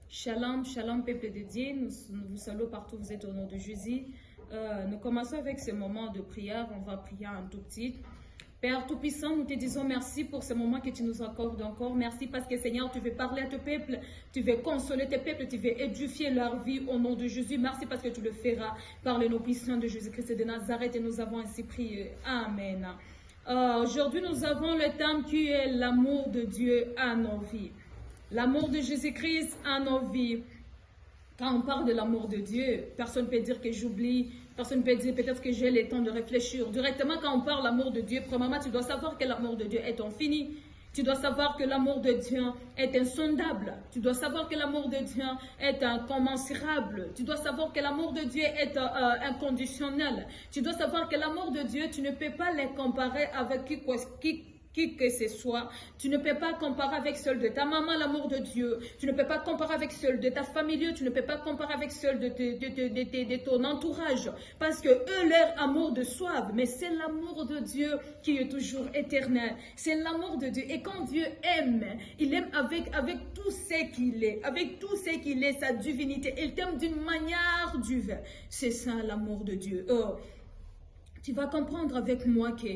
Shalom, shalom, peuple de Dieu. Nous vous saluons partout, vous êtes au nom de Jésus. Nous commençons avec ce moment de prière. On va prier un tout petit. Père Tout-Puissant, nous te disons merci pour ce moment que tu nous accordes encore. Merci parce que Seigneur, tu veux parler à tes peuples, tu veux consoler tes peuples, tu veux édifier leur vie au nom de Jésus. Merci parce que tu le feras par le nom puissant de Jésus-Christ de Nazareth et nous avons ainsi prié. Amen. Aujourd'hui, nous avons le thème qui est l'amour de Dieu à nos vies. L'amour de Jésus-Christ à nos vies. Quand on parle de l'amour de Dieu, personne ne peut dire que j'oublie, personne ne peut dire peut-être que j'ai le temps de réfléchir. Directement, quand on parle de l'amour de Dieu, premièrement, tu dois savoir que l'amour de Dieu est infini. Tu dois savoir que l'amour de Dieu est insondable. Tu dois savoir que l'amour de Dieu est incommensurable. Tu dois savoir que l'amour de Dieu est inconditionnel. Tu dois savoir que l'amour de Dieu, tu ne peux pas les comparer avec qui que ce soit. Tu ne peux pas comparer avec celle de ta maman, l'amour de Dieu. Tu ne peux pas comparer avec celle de ta famille. Tu ne peux pas comparer avec celle de ton entourage. Parce que eux, leur amour de soif. Mais c'est l'amour de Dieu qui est toujours éternel. C'est l'amour de Dieu. Et quand Dieu aime, il aime avec tout ce qu'il est. Avec tout ce qu'il est, sa divinité. Il t'aime d'une manière divine. C'est ça l'amour de Dieu. Oh, tu vas comprendre avec moi que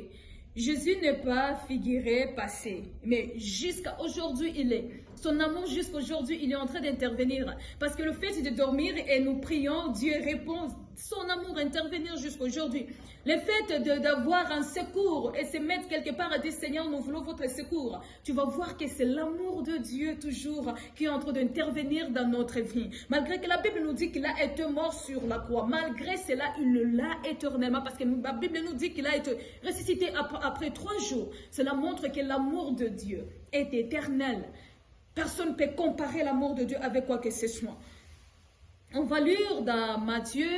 Jésus n'est pas figuré, passé, mais jusqu'à aujourd'hui, il est. Son amour jusqu'à aujourd'hui, il est en train d'intervenir. Parce que le fait de dormir et nous prions, Dieu répond, son amour intervenir jusqu'à aujourd'hui. Le fait d'avoir un secours et se mettre quelque part à dire, Seigneur, nous voulons votre secours. Tu vas voir que c'est l'amour de Dieu toujours qui est en train d'intervenir dans notre vie. Malgré que la Bible nous dit qu'il a été mort sur la croix, malgré cela, il l'a éternellement. Parce que la Bible nous dit qu'il a été ressuscité après 3 jours. Cela montre que l'amour de Dieu est éternel. Personne ne peut comparer l'amour de Dieu avec quoi que ce soit. On va lire dans Matthieu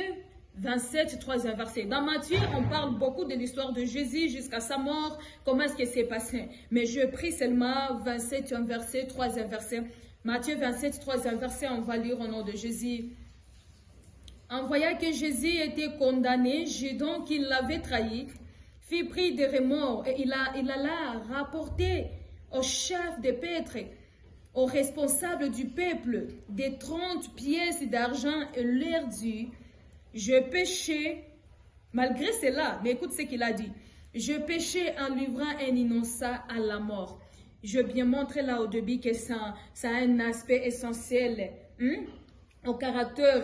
27, 3e verset. Dans Matthieu, on parle beaucoup de l'histoire de Jésus jusqu'à sa mort, comment est-ce que c'est passé. Mais je prie seulement 27e verset, 3e verset. Matthieu 27, 3e verset, on va lire au nom de Jésus. En voyant que Jésus était condamné, Judas qui l'avait trahi, fit pris de remords et il alla rapporter au chef des prêtres, aux responsables du peuple, des 30 pièces d'argent et leur dit, je péchais, malgré cela, mais écoute ce qu'il a dit, je péchais en livrant un innocent à la mort. Je vais bien montrer là au début que ça a un aspect essentiel au caractère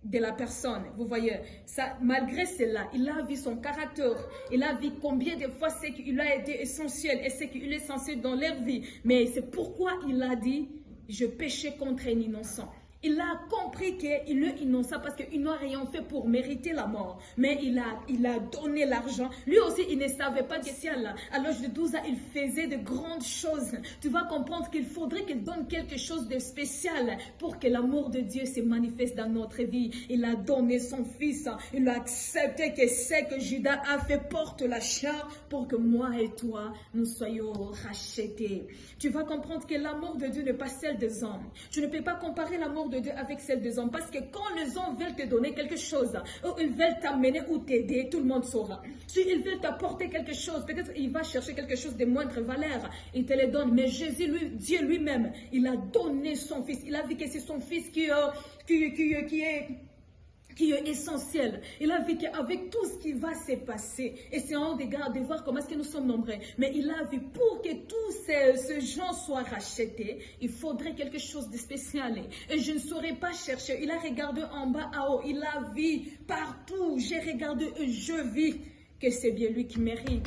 de la personne. Vous voyez, ça, malgré cela, il a vu son caractère, il a vu combien de fois c'est qu'il a été essentiel et c'est qu'il est essentiel dans leur vie. Mais c'est pourquoi il a dit, je péchais contre un innocent. Il a compris qu'il est innocent parce qu'il n'a rien fait pour mériter la mort. Mais il a donné l'argent. Lui aussi, il ne savait pas que si à l'âge de 12 ans, il faisait de grandes choses. Tu vas comprendre qu'il faudrait qu'il donne quelque chose de spécial pour que l'amour de Dieu se manifeste dans notre vie. Il a donné son fils. Il a accepté que ce que Judas a fait porte la chair pour que moi et toi, nous soyons rachetés. Tu vas comprendre que l'amour de Dieu n'est pas celle des hommes. Tu ne peux pas comparer l'amour de Dieu avec celle des hommes. Parce que quand les hommes veulent te donner quelque chose, ou ils veulent t'amener ou t'aider, tout le monde saura. Si ils veulent t'apporter quelque chose, peut-être il va chercher quelque chose de moindre valeur, il te le donne. Mais Jésus, Dieu lui-même, il a donné son fils. Il a vu que c'est son fils qui est essentiel. Il a vu qu'avec tout ce qui va se passer, et c'est en regard de voir comment est-ce que nous sommes nombreux, mais il a vu pour que tous ces gens soient rachetés, il faudrait quelque chose de spécial. Et je ne saurais pas chercher. Il a regardé en bas à haut, il a vu partout. J'ai regardé et je vis que c'est bien lui qui mérite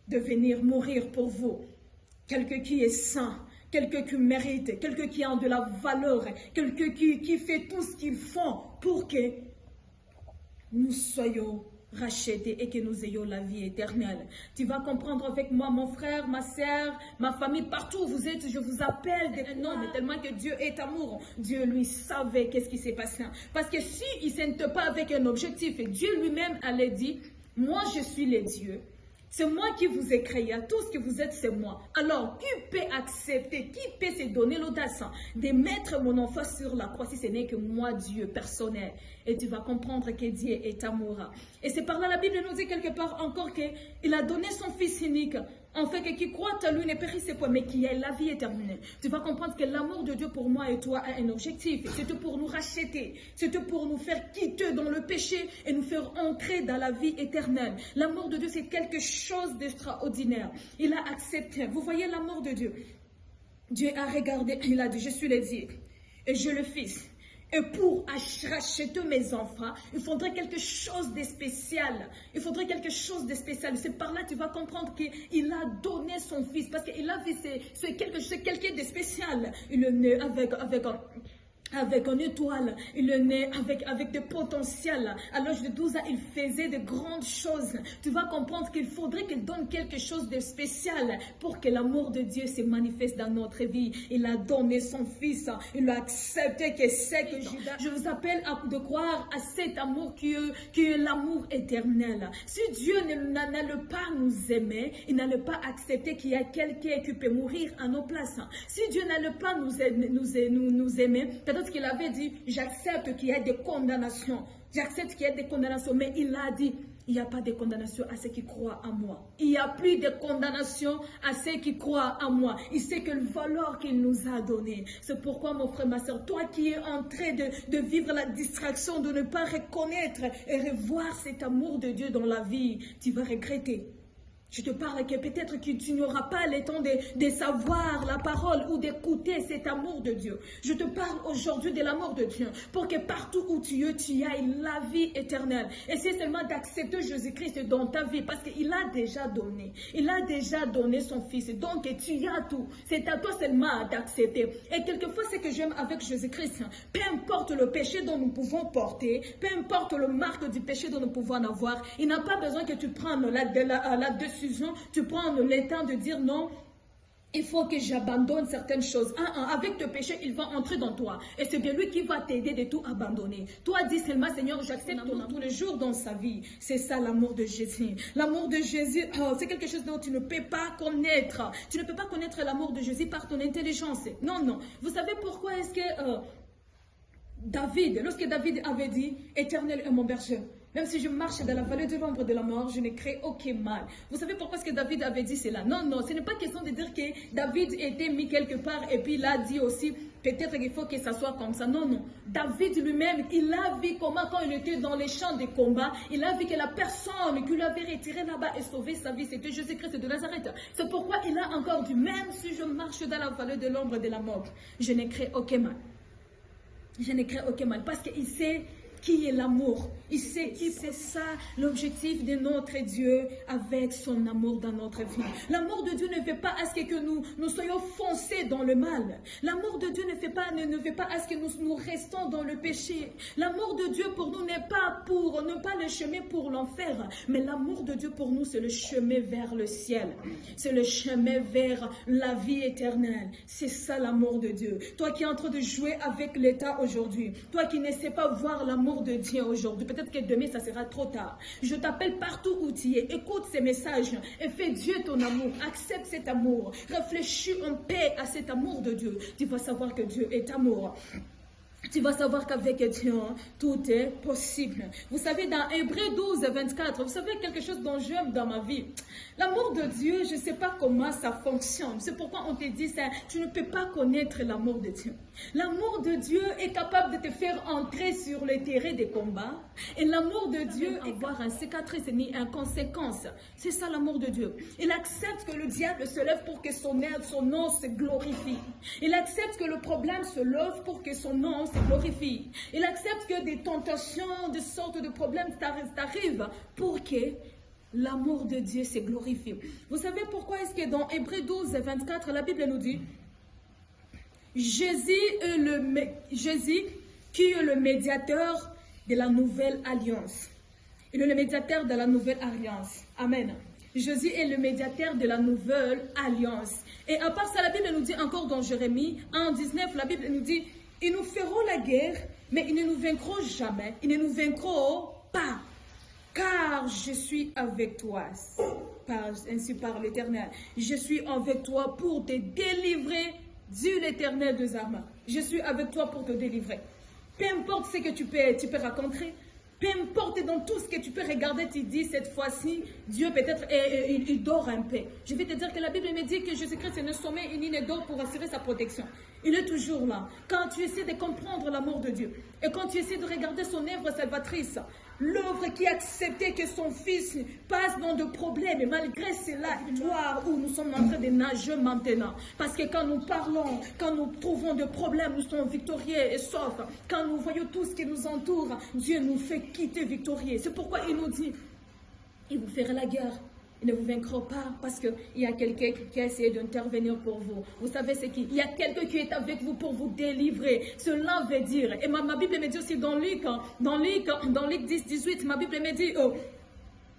de venir mourir pour vous. Quelqu'un qui est saint, quelqu'un qui mérite, quelqu'un qui a de la valeur, quelqu'un qui fait tout ce qu'il faut pour que nous soyons rachetés et que nous ayons la vie éternelle. Tu vas comprendre avec moi, mon frère, ma soeur, ma famille, partout où vous êtes, je vous appelle des noms, mais tellement que Dieu est amour. Dieu lui savait qu'est-ce qui s'est passé. Parce que si il ne s'était pas avec un objectif, et Dieu lui-même allait dire, moi je suis le Dieu. C'est moi qui vous ai créé, tout ce que vous êtes, c'est moi. Alors, qui peut accepter, qui peut se donner l'audace de mettre mon enfant sur la croix si ce n'est que moi, Dieu, personnel. Et tu vas comprendre que Dieu est amour. Et c'est par là, la Bible nous dit quelque part encore qu'il a donné son fils unique En fait, que qui croit en lui ne périsse point, mais qui ait la vie éternelle. Tu vas comprendre que l'amour de Dieu pour moi et toi a un objectif. C'était pour nous racheter. C'était pour nous faire quitter dans le péché et nous faire entrer dans la vie éternelle. L'amour de Dieu, c'est quelque chose d'extraordinaire. Il a accepté. Vous voyez l'amour de Dieu. Dieu a regardé, il a dit, je suis le Dieu et je le Fils. Et pour racheter mes enfants, il faudrait quelque chose de spécial. Il faudrait quelque chose de spécial. C'est par là que tu vas comprendre qu'il a donné son fils. Parce qu'il a vu, c'est quelqu'un de spécial. Il est né avec une étoile, il est né avec des potentiels. À l'âge de 12 ans, il faisait de grandes choses. Tu vas comprendre qu'il faudrait qu'il donne quelque chose de spécial pour que l'amour de Dieu se manifeste dans notre vie. Il a donné son fils, il a accepté que c'est que je vous appelle de croire à cet amour qui est l'amour éternel. Si Dieu n'allait pas nous aimer, il n'allait pas accepter qu'il y a quelqu'un qui peut mourir à nos places. Si Dieu n'allait pas nous aimer, peut-être qu'il avait dit, j'accepte qu'il y ait des condamnations. J'accepte qu'il y ait des condamnations. Mais il a dit, il n'y a pas de condamnation à ceux qui croient en moi. Il n'y a plus de condamnation à ceux qui croient en moi. Il sait que le valeur qu'il nous a donné. C'est pourquoi, mon frère, ma soeur, toi qui es en train de vivre la distraction, de ne pas reconnaître et revoir cet amour de Dieu dans la vie, tu vas regretter. Je te parle que peut-être que tu n'auras pas le temps de savoir la parole ou d'écouter cet amour de Dieu. Je te parle aujourd'hui de l'amour de Dieu pour que partout où tu es, tu aies la vie éternelle. Et c'est seulement d'accepter Jésus-Christ dans ta vie parce qu'il a déjà donné. Il a déjà donné son fils. Donc tu as tout. C'est à toi seulement d'accepter. Et quelquefois, ce que j'aime avec Jésus-Christ, peu importe le péché dont nous pouvons porter, peu importe le marque du péché dont nous pouvons en avoir, il n'a pas besoin que tu prennes là-dessus. Tu prends le temps de dire non, il faut que j'abandonne certaines choses. Avec le péché, il va entrer dans toi. Et c'est bien lui qui va t'aider de tout abandonner. Toi, dis seulement, Seigneur, j'accepte ton amour tous les jours dans sa vie. C'est ça l'amour de Jésus. L'amour de Jésus, c'est quelque chose dont tu ne peux pas connaître. Tu ne peux pas connaître l'amour de Jésus par ton intelligence. Non, non. Vous savez pourquoi est-ce que lorsque David avait dit, Éternel est mon berger, même si je marche dans la vallée de l'ombre de la mort, je ne crains aucun mal. Vous savez pourquoi est-ce que David avait dit cela? Non, non, ce n'est pas question de dire que David était mis quelque part et puis il a dit aussi, peut-être qu'il faut que ça soit comme ça. Non, non. David lui-même, il a vu comment quand il était dans les champs de combat, il a vu que la personne qui l'avait retiré là-bas et sauvé sa vie, c'était Jésus-Christ de Nazareth. C'est pourquoi il a encore dit, même si je marche dans la vallée de l'ombre de la mort, je ne crains aucun mal. Je ne crains aucun mal parce qu'il sait qui est l'amour. Il sait qui c'est ça l'objectif de notre Dieu avec son amour dans notre vie. L'amour de Dieu ne veut pas à ce que nous soyons foncés dans le mal. L'amour de Dieu ne veut pas à ce que nous restons dans le péché. L'amour de Dieu pour nous n'est pas le chemin pour l'enfer, mais l'amour de Dieu pour nous c'est le chemin vers le ciel. C'est le chemin vers la vie éternelle. C'est ça l'amour de Dieu. Toi qui es en train de jouer avec l'état aujourd'hui, toi qui ne sais pas voir l'amour de Dieu aujourd'hui, peut-être que demain ça sera trop tard. Je t'appelle partout où tu es, écoute ces messages et fais Dieu ton amour, accepte cet amour, réfléchis en paix à cet amour de Dieu. Tu vas savoir que Dieu est amour. Tu vas savoir qu'avec Dieu, tout est possible. Vous savez, dans Hébreux 12, 24, vous savez quelque chose dont j'aime dans ma vie. L'amour de Dieu, je ne sais pas comment ça fonctionne. C'est pourquoi on te dit ça. Tu ne peux pas connaître l'amour de Dieu. L'amour de Dieu est capable de te faire entrer sur le terrain des combats. Et l'amour de Dieu est avoir un cicatrice ni une conséquence. C'est ça l'amour de Dieu. Il accepte que le diable se lève pour que son nom se glorifie. Il accepte que le problème se lève pour que son nom se glorifie. Il accepte que des tentations, des sortes de problèmes t'arrivent pour que l'amour de Dieu se glorifie. Vous savez pourquoi est-ce que dans Hébreux 12, 24, la Bible nous dit Jésus qui est le médiateur de la nouvelle alliance. Il est le médiateur de la nouvelle alliance. Amen. Jésus est le médiateur de la nouvelle alliance. Et à part ça, la Bible nous dit encore dans Jérémie 1,19, la Bible nous dit ils nous feront la guerre, mais ils ne nous vaincront jamais. Ils ne nous vaincront pas. Car je suis avec toi. Ainsi parle l'Éternel. Je suis avec toi pour te délivrer, dit l'Éternel des armées. Je suis avec toi pour te délivrer. Peu importe ce que tu peux raconter, Peu importe dans tout ce que tu peux regarder, tu dis cette fois-ci, Dieu peut-être il dort un peu. Je vais te dire que la Bible me dit que Jésus-Christ ne sommeille ni ne dort pour assurer sa protection. Il est toujours là. Quand tu essaies de comprendre l'amour de Dieu et quand tu essaies de regarder son œuvre salvatrice, l'œuvre qui a accepté que son fils passe dans de problèmes, et malgré cela, victoire où nous sommes en train de nager maintenant. Parce que quand nous parlons, quand nous trouvons des problèmes, nous sommes victorieux et saufs. Quand nous voyons tout ce qui nous entoure, Dieu nous fait quitter victorieux. C'est pourquoi il nous dit, il vous fera la guerre. Il ne vous vaincra pas parce qu'il y a quelqu'un qui a essayé d'intervenir pour vous. Vous savez ce qui? Il y a quelqu'un qui est avec vous pour vous délivrer. Cela veut dire, et ma Bible me dit aussi dans Luc 10, 18, ma Bible me dit,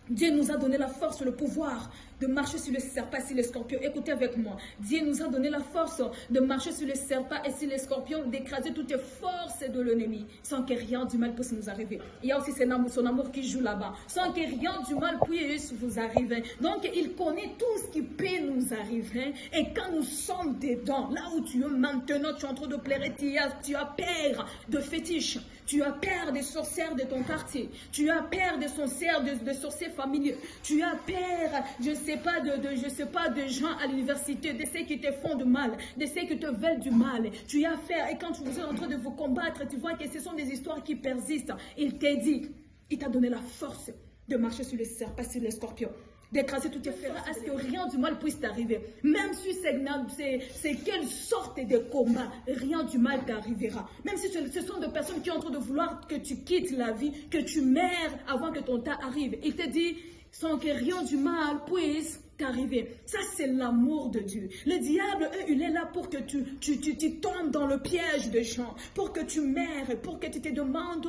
Dieu nous a donné la force, le pouvoir de marcher sur le serpent et sur les scorpions. Écoutez avec moi. Dieu nous a donné la force de marcher sur le serpent et sur les scorpions, d'écraser toutes les forces de l'ennemi, sans que rien du mal puisse nous arriver. Il y a aussi son amour qui joue là-bas, sans que rien du mal puisse vous arriver. Donc, il connaît tout ce qui peut nous arriver. Et quand nous sommes dedans, là où tu es maintenant, tu es en train de pleurer, tu as peur de fétiches, tu as peur des sorcières de ton quartier, tu as peur des sorciers familiers, tu as peur, je ne sais pas de gens à l'université, de ceux qui te font du mal, de ceux qui te veulent du mal. Tu as peur et quand vous êtes en train de vous combattre, tu vois que ce sont des histoires qui persistent. Il t'a dit, il t'a donné la force de marcher sur les serpents, sur les scorpions, d'écraser toutes tes fers, à ce que rien du mal puisse t'arriver. Même si c'est quelle sorte de combat, rien du mal t'arrivera. Même si ce sont des personnes qui sont en train de vouloir que tu quittes la vie, que tu meurs avant que ton temps arrive. Il te dit, sans que rien du mal puisse t'arriver. Ça, c'est l'amour de Dieu. Le diable, il est là pour que tu tombes dans le piège des gens, pour que tu meurs, pour que tu te demandes,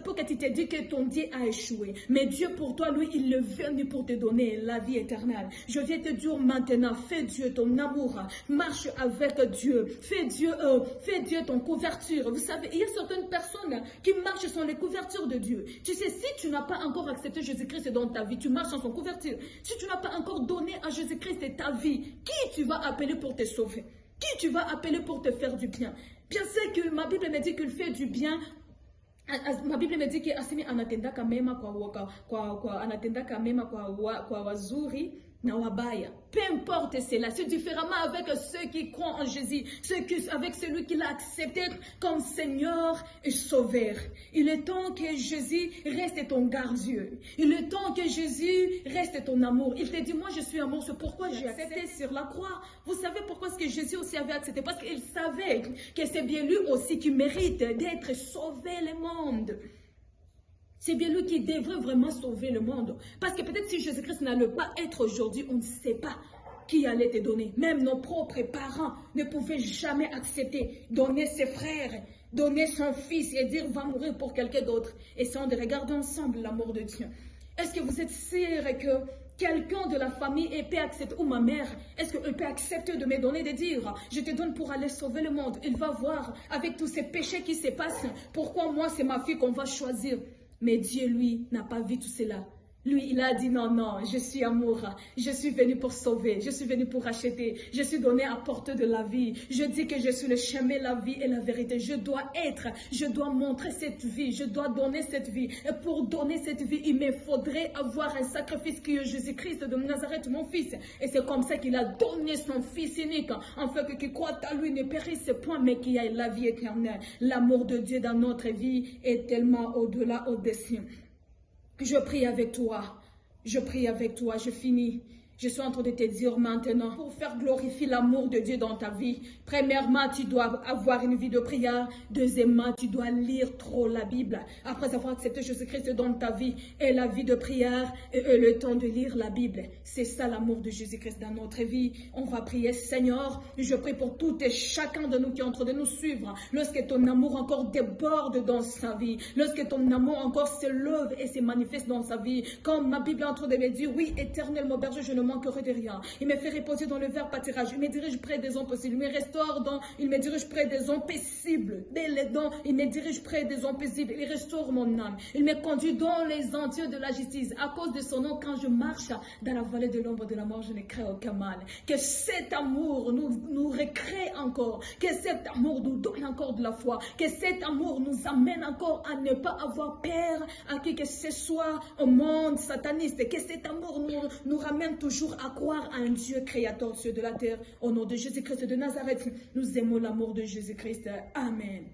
pour que tu te dis que ton Dieu a échoué. Mais Dieu, pour toi, lui, il est venu pour te donner la vie éternelle. Je viens te dire maintenant, fais Dieu ton amour, marche avec Dieu, fais Dieu ton couverture. Vous savez, il y a certaines personnes qui marchent sans les couvertures de Dieu. Tu sais, si tu n'as pas encore accepté Jésus-Christ dans ta vie, tu marches sans son couverture. Si tu n'as pas encore donné à Jésus-Christ ta vie, qui tu vas appeler pour te sauver? Qui tu vas appeler pour te faire du bien? Bien sûr que ma Bible me dit qu'il fait du bien. Ma Bible me dit que asimi anatendaka mema anatendaka mema kwa wazuri na wabaya. Peu importe cela, c'est différemment avec ceux qui croient en Jésus, avec celui qui l'a accepté comme Seigneur et Sauveur. Il est temps que Jésus reste ton gardien. Il est temps que Jésus reste ton amour. Il te dit, moi je suis amour, c'est pourquoi j'ai accepté sur la croix. Vous savez pourquoi est-ce que Jésus aussi avait accepté? Parce qu'il savait que c'est bien lui aussi qui mérite d'être sauvé le monde. C'est bien lui qui devrait vraiment sauver le monde. Parce que peut-être si Jésus-Christ n'allait pas être aujourd'hui, on ne sait pas qui allait te donner. Même nos propres parents ne pouvaient jamais accepter, donner ses frères, donner son fils et dire va mourir pour quelqu'un d'autre. Essayons de regarder ensemble l'amour de Dieu. Est-ce que vous êtes sûr que quelqu'un de la famille peut accepter, ou ma mère, est-ce qu'elle peut accepter de me donner, de dire, je te donne pour aller sauver le monde? Il va voir avec tous ces péchés qui se passent, pourquoi moi c'est ma fille qu'on va choisir? Mais Dieu, lui, n'a pas vu tout cela. Lui, il a dit non, non, je suis amour, je suis venu pour sauver, je suis venu pour racheter, je suis donné à porter de la vie. Je dis que je suis le chemin, la vie et la vérité. Je dois montrer cette vie, je dois donner cette vie. Et pour donner cette vie, il me faudrait avoir un sacrifice qui est Jésus-Christ de Nazareth, mon fils. Et c'est comme ça qu'il a donné son fils unique, afin que qui croit à lui ne périsse point, mais qu'il y ait la vie éternelle. L'amour de Dieu dans notre vie est tellement au-delà, au-dessus. Je prie avec toi, je finis. Je suis en train de te dire maintenant, pour faire glorifier l'amour de Dieu dans ta vie, premièrement, tu dois avoir une vie de prière. Deuxièmement, tu dois lire trop la Bible. Après avoir accepté Jésus-Christ dans ta vie, et la vie de prière, et le temps de lire la Bible. C'est ça l'amour de Jésus-Christ dans notre vie. On va prier, Seigneur, je prie pour tout et chacun de nous qui est en train de nous suivre. Lorsque ton amour encore déborde dans sa vie, lorsque ton amour encore se lève et se manifeste dans sa vie, comme ma Bible est en train de me dire, oui, éternel, mon berger, je ne manquerai de rien. Il me fait reposer dans le vert pâturage. Il me dirige près des hommes possibles. Il me restaure il me dirige près des hommes paisibles. Dès les dons, il me dirige près des hommes paisibles. Il restaure mon âme. Il me conduit dans les entiers de la justice. À cause de son nom, quand je marche dans la vallée de l'ombre de la mort, je ne crains aucun mal. Que cet amour nous recrée encore. Que cet amour nous donne encore de la foi. Que cet amour nous amène encore à ne pas avoir peur à qui que ce soit au monde sataniste. Que cet amour nous ramène toujours à croire à un Dieu créateur, Dieu de la terre. Au nom de Jésus-Christ de Nazareth, nous aimons l'amour de Jésus-Christ. Amen.